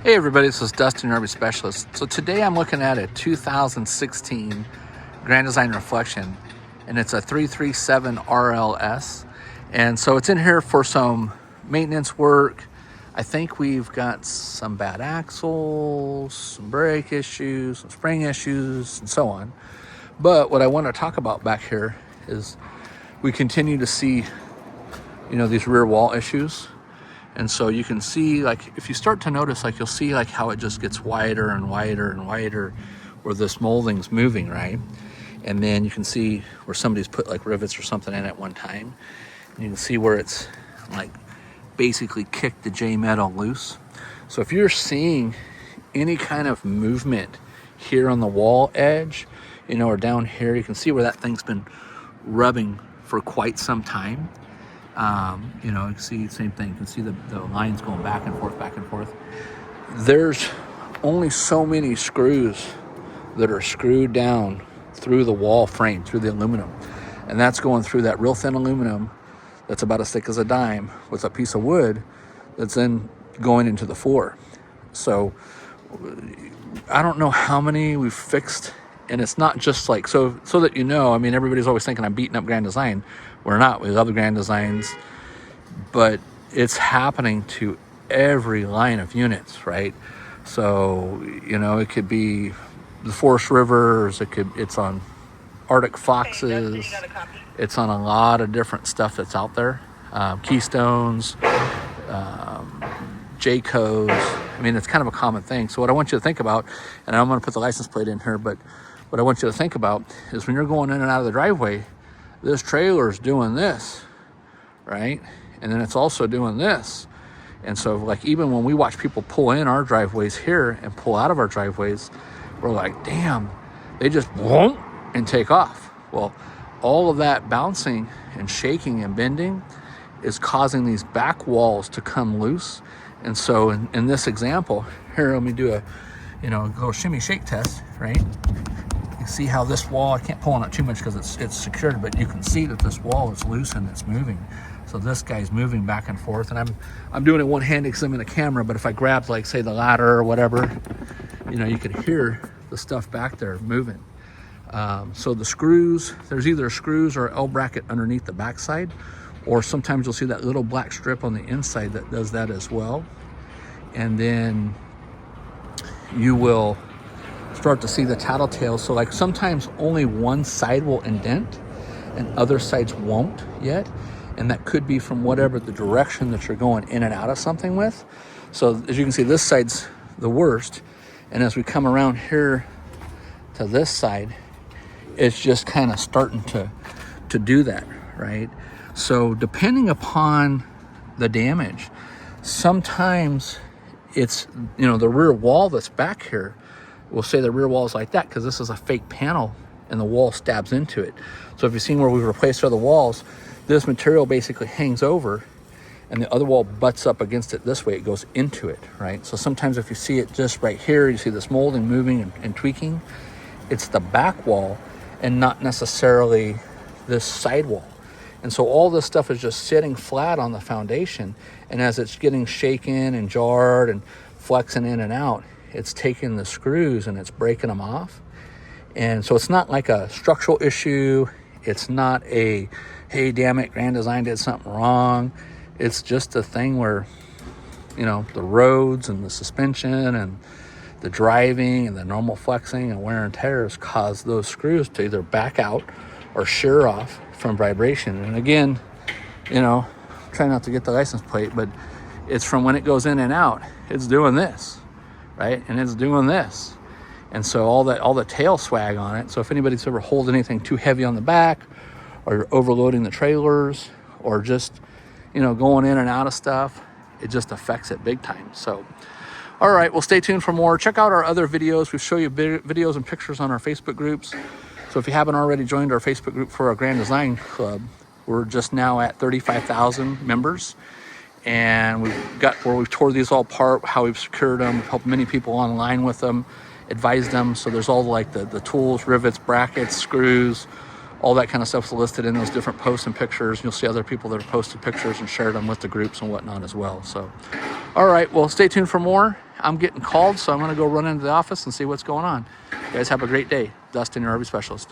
Hey everybody, this is Dustin, your RV Specialist. So today I'm looking at a 2016 Grand Design Reflection, and it's a 337 RLS. And so it's in here for some maintenance work. I think we've got some bad axles, some brake issues, some spring issues, and so on. But what I want to talk about back here is we continue to see, these rear wall issues. And so you can see, like, if you start to notice, like, you'll see like how it just gets wider and wider and wider where this molding's moving, right? And then you can see where somebody's put like rivets or something in at one time. And you can see where it's like basically kicked the J metal loose. So if you're seeing any kind of movement here on the wall edge, or down here, you can see where that thing's been rubbing for quite some time. You can see the same thing. You can see the lines going back and forth, back and forth. There's only so many screws that are screwed down through the wall frame, through the aluminum. And that's going through that real thin aluminum that's about as thick as a dime with a piece of wood that's then going into the floor. So I don't know how many we've fixed. And it's not just like, so that everybody's always thinking I'm beating up Grand Design. We're not. We love the Grand Designs. But it's happening to every line of units, right? So, it could be the Forest Rivers. It's on Arctic Foxes. It's on a lot of different stuff that's out there. Keystones, Jaycos. It's kind of a common thing. So what I want you to think about, and I'm going to put the license plate in here, but what I want you to think about is when you're going in and out of the driveway, this trailer is doing this, right? And then it's also doing this. And so, like, even when we watch people pull in our driveways here and pull out of our driveways, we're like, damn, they just won't and take off. Well, all of that bouncing and shaking and bending is causing these back walls to come loose. And so in this example, here, let me do a little shimmy shake test, right? You see how this wall, I can't pull on it too much because it's secured, but you can see that this wall is loose and it's moving. So this guy's moving back and forth, and I'm doing it one-handed because I'm in a camera, but if I grab, like, say, the ladder or whatever, you can hear the stuff back there moving. So the screws, there's either screws or L bracket underneath the backside, or sometimes you'll see that little black strip on the inside that does that as well. And then you will start to see the tattletale. So, like, sometimes only one side will indent and other sides won't yet. And that could be from whatever the direction that you're going in and out of something with. So as you can see, this side's the worst. And as we come around here to this side, it's just kind of starting to do that, right? So depending upon the damage, sometimes it's, the rear wall that's back here, we'll say the rear wall is like that because this is a fake panel and the wall stabs into it. So if you've seen where we've replaced other walls, this material basically hangs over and the other wall butts up against it this way. It goes into it, right? So sometimes if you see it just right here, you see this molding moving and tweaking, it's the back wall and not necessarily this side wall. And so all this stuff is just sitting flat on the foundation. And as it's getting shaken and jarred and flexing in and out, it's taking the screws and it's breaking them off. And so it's not like a structural issue. It's not a, hey, damn it, Grand Design did something wrong. It's just a thing where, the roads and the suspension and the driving and the normal flexing and wear and tears cause those screws to either back out or shear off from vibration. And again, try not to get the license plate, but it's from when it goes in and out, it's doing this, right? And it's doing this. And so all the tail swag on it. So if anybody's ever holding anything too heavy on the back, or you're overloading the trailers, or just, going in and out of stuff, it just affects it big time. So, all right, well, stay tuned for more. Check out our other videos. We show you videos and pictures on our Facebook groups. So if you haven't already joined our Facebook group for our Grand Design Club, we're just now at 35,000 members. And we've got where we've tore these all apart, how we've secured them, we've helped many people online with them, advised them. So there's all like the tools, rivets, brackets, screws, all that kind of stuff is listed in those different posts and pictures. You'll see other people that have posted pictures and shared them with the groups and whatnot as well. So, all right, well, stay tuned for more. I'm getting called, so I'm going to go run into the office and see what's going on. You guys have a great day. Dustin, your RV specialist.